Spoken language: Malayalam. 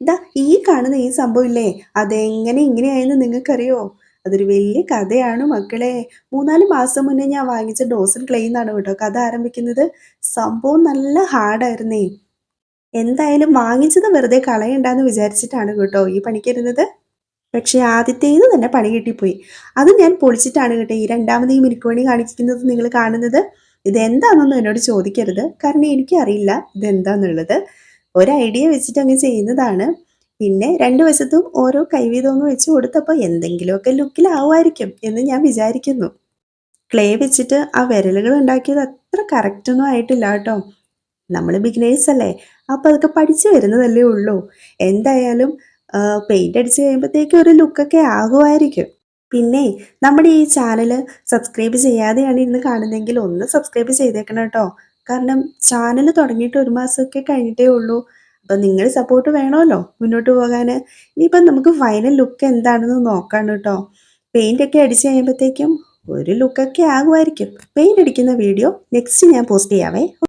ദാ ഈ കാണുന്ന ഈ സംഭവമില്ലേ, അതെങ്ങനെ ഇങ്ങനെയായെന്ന് നിങ്ങൾക്കറിയോ? അതൊരു വലിയ കഥയാണ് മക്കളെ. 3, 4 മാസം മുന്നേ ഞാൻ വാങ്ങിച്ച ഡോസൻ ക്ലേന്നാണ് കേട്ടോ കഥ ആരംഭിക്കുന്നത്. സംഭവം നല്ല ഹാർഡായിരുന്നേ. എന്തായാലും വാങ്ങിച്ചത് വെറുതെ കളയണ്ടാന്ന് വിചാരിച്ചിട്ടാണ് കേട്ടോ ഈ പണിക്കിരുന്നത്. പക്ഷേ ആദ്യത്തേത് തന്നെ പണി കിട്ടിപ്പോയി. അത് ഞാൻ പൊളിച്ചിട്ടാണ് കേട്ടോ ഈ രണ്ടാമത് ഈ മിനുക്ക് കാണിക്കുന്നത് നിങ്ങൾ കാണുന്നത്. ഇതെന്താണെന്നൊന്നും എന്നോട് ചോദിക്കരുത്. കാരണം എനിക്കറിയില്ല ഇതെന്താന്നുള്ളത്. ഒരു ഐഡിയ വെച്ചിട്ട് അങ്ങ് ചെയ്യുന്നതാണ്. പിന്നെ 2 വശത്തും ഓരോ കൈവീതം അങ്ങ് വെച്ച് കൊടുത്തപ്പോൾ എന്തെങ്കിലുമൊക്കെ ലുക്കിലാവുമായിരിക്കും എന്ന് ഞാൻ വിചാരിക്കുന്നു. ക്ലേ വെച്ചിട്ട് ആ വിരലുകൾ ഉണ്ടാക്കിയത് അത്ര കറക്റ്റൊന്നും ആയിട്ടില്ല കേട്ടോ. നമ്മൾ ബിഗിനേഴ്സ് അല്ലേ. അപ്പോൾ അതൊക്കെ പഠിച്ചു വരുന്നതല്ലേ ഉള്ളൂ. എന്തായാലും പെയിന്റ് അടിച്ച് കഴിയുമ്പോഴത്തേക്കും ഒരു ലുക്കൊക്കെ ആകുമായിരിക്കും. പിന്നെ നമ്മുടെ ഈ ചാനൽ സബ്സ്ക്രൈബ് ചെയ്യാതെയാണ് ഇരുന്ന് കാണുന്നതെങ്കിൽ ഒന്ന് സബ്സ്ക്രൈബ് ചെയ്തേക്കണം കേട്ടോ. കാരണം ചാനൽ തുടങ്ങിയിട്ട് 1 മാസമൊക്കെ കഴിഞ്ഞിട്ടേ ഉള്ളൂ. അപ്പം നിങ്ങളുടെ സപ്പോർട്ട് വേണമല്ലോ മുന്നോട്ട് പോകാൻ. ഇനിയിപ്പം നമുക്ക് ഫൈനൽ ലുക്ക് എന്താണെന്ന് നോക്കാം കേട്ടോ. പെയിന്റ് ഒക്കെ അടിച്ച് കഴിയുമ്പോഴത്തേക്കും ഒരു ലുക്കൊക്കെ ആകുമായിരിക്കും. പെയിന്റ് അടിക്കുന്ന വീഡിയോ നെക്സ്റ്റ് ഞാൻ പോസ്റ്റ് ചെയ്യാവേ.